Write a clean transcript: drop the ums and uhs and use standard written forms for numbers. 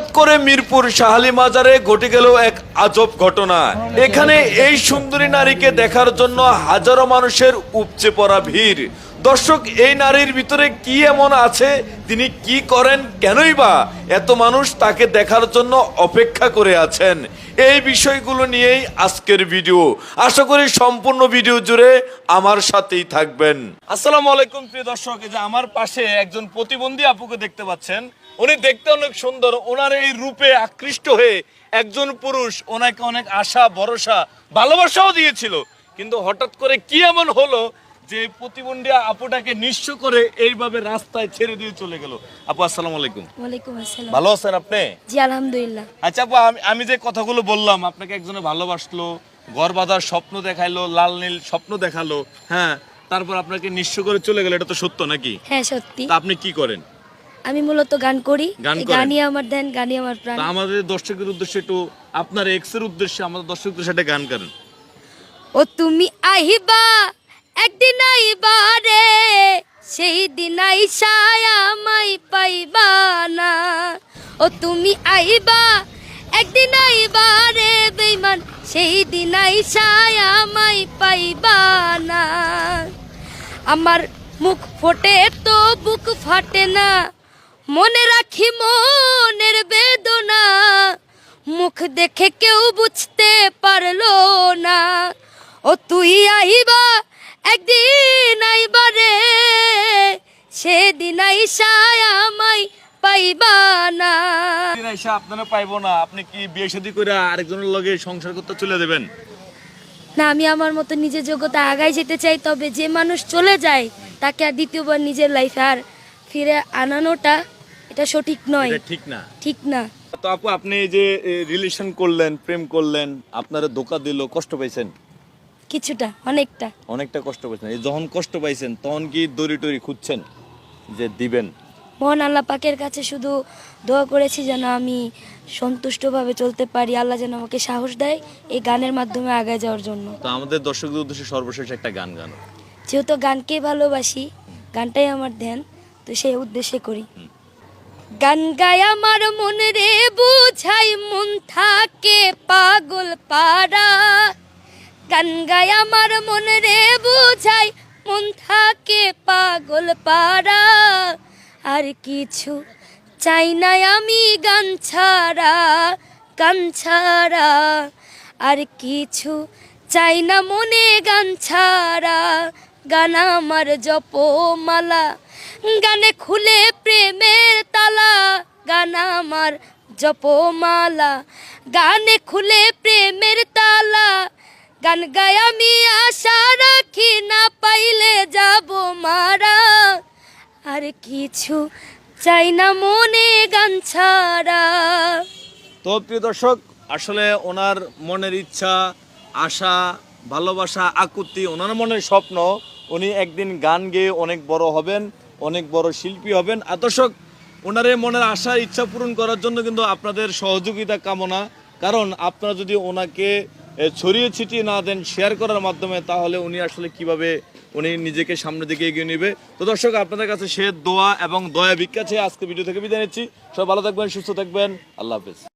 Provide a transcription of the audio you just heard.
হঠাৎ করে মিরপুর শাহালি মাজারে ঘটে গেল এক আজব ঘটনা। এখানে এই সুন্দরী নারীকে দেখার জন্য হাজারো মানুষের উপচে পড়া ভিড়। দর্শক, এই নারীর ভিতরে কি এমন আছে, তিনি কি করেন, কেনই বা এত মানুষ তাকে দেখার জন্য অপেক্ষা করে আছেন, এই বিষয়গুলো নিয়েই আজকের ভিডিও। আশা করি সম্পূর্ণ ভিডিও জুড়ে আমার সাথেই থাকবেন। আসসালামু আলাইকুম প্রিয় দর্শক, এই যে আমার পাশে একজন প্রতিবন্ধী আপুকে দেখতে পাচ্ছেন। উনি দেখতে অনেক সুন্দর। ওনার এই রূপে আকৃষ্ট হয়ে একজন পুরুষ ওনাকে অনেক আশা, ভরসা, ভালোবাসাও দিয়েছিল। কিন্তু হঠাৎ করে কি এমন হলো যে প্রতিবন্ধী আপুটাকে নিঃস্ব করে এইভাবে রাস্তায় ছেড়ে দিয়ে চলে গেল। আপু আসসালামু আলাইকুম। ওয়ালাইকুম আসসালাম। ভালো আছেন আপনি? জি আলহামদুলিল্লাহ। আচ্ছা আপু, আমি যে কথাগুলো বললাম, আপনাকে একজনে ভালোবাসলো, ঘর বাঁধার স্বপ্ন দেখাইলো, লাল নীল স্বপ্ন দেখালো, হ্যাঁ, তারপর আপনাকে নিঃস্ব করে চলে গেল, এটা তো সত্য নাকি? হ্যাঁ সত্যি। তা আপনি কি করেন? আমি মূলত গান করি। গান করেন? গানই আমার ধ্যান, গানই আমার প্রাণ। তা আমাদের দর্শকের উদ্দেশ্যে একটু, আপনার এক্সের উদ্দেশ্যে আমাদের দর্শকের উদ্দেশ্যে একটা গান করেন। ও তুমি আহিবা একদিন আইবা রে, সেই দিন আইসায় আমায় পাইবা না। ও তুমি আইবা একদিন আইবা রে বেঈমান, সেই দিন আইসায় আমায় পাইবা না। আমার মুখ ফোটে তো বুক ফাটে না, মনে রাখি মনের বেদনা, মুখ দেখে কেউ বুঝতে পারলো না। ও তুই আইবা একদিন আইবা রে, সেদিন আইসায় আমায় পাইবা না। দিন আইসা আপনারা পাইবো না, আপনি কি বিয়ে শাদী করে আরেকজনের লগে সংসার করতে চলে যাবেন? না, আমি আমার মতো নিজের যোগ্যতা আগায় যেতে চাই। তবে যে মানুষ চলে যায় তাকে আর দ্বিতীয়বার নিজের লাইফে আর ফিরে আনানোটা এটা সঠিক নয়, এটা ঠিক না। ঠিক না। তো আপু, আপনি এই যে রিলেশন করলেন, প্রেম করলেন, আপনারা ধোঁকা দিল, কষ্ট পাইছেন? কিছুটা, অনেকটা। অনেকটা কষ্ট পাইছেন। এই যখন কষ্ট পাইছেন তখন কি দড়ি টড়ি খুঁজছেন যে দিবেন? মহান আল্লাহ পাকের কাছে শুধু দোয়া করেছি যেন আমি সন্তুষ্টভাবে চলতে পারি, আল্লাহ যেন আমাকে সাহস দেয় এই গানের মাধ্যমে আগায় যাওয়ার জন্য। তো আমাদের দর্শকদের উদ্দেশ্যে সর্বশেষ একটা গান গানো। যেহেতু গানকে ভালোবাসি, গানটাই আমার ধ্যান, তো সেই উদ্দেশ্যে করি। গান গায় আমার মন রে বুঝাই, মন থাকে পাগল পাড়া। গান গায় আমার মন রে বুঝাই, মন থাকে পাগল পাড়া। আর কিছু চাই না আমি গান ছাড়া, গান ছাড়া। আর কিছু চাই না মনে গান ছাড়া। গান আমার জপমালা, গানে খুলে প্রেমের তালা। গান আমার জপমালা, গানে খুলে প্রেমের তালা। গান গায় আমি আশা রাখি, না পাইলে যাব মারা। আর কিছু চাই না মনে গান ছাড়া। তো প্রিয় দর্শক, আসলে ওনার মনের ইচ্ছা, আশা, ভালোবাসা, আকুতি, ওনার মনের স্বপ্ন, উনি একদিন গান গেয়ে অনেক বড় হবেন, অনেক বড় শিল্পী হবেন। আর দর্শক, ওনার এই মনের আশা, ইচ্ছা পূরণ করার জন্য কিন্তু আপনাদের সহযোগিতা কামনা। কারণ আপনারা যদি ওনাকে ছড়িয়ে ছিটিয়ে না দেন শেয়ার করার মাধ্যমে, তাহলে উনি আসলে কিভাবে উনি নিজেকে সামনের দিকে এগিয়ে নেবে। তো দর্শক, আপনাদের কাছে সে দোয়া এবং দয়া ভিক্ষা চেয়ে আজকে ভিডিও থেকে বিদায় নিচ্ছি। সবাই ভালো থাকবেন, সুস্থ থাকবেন, আল্লাহ হাফেজ।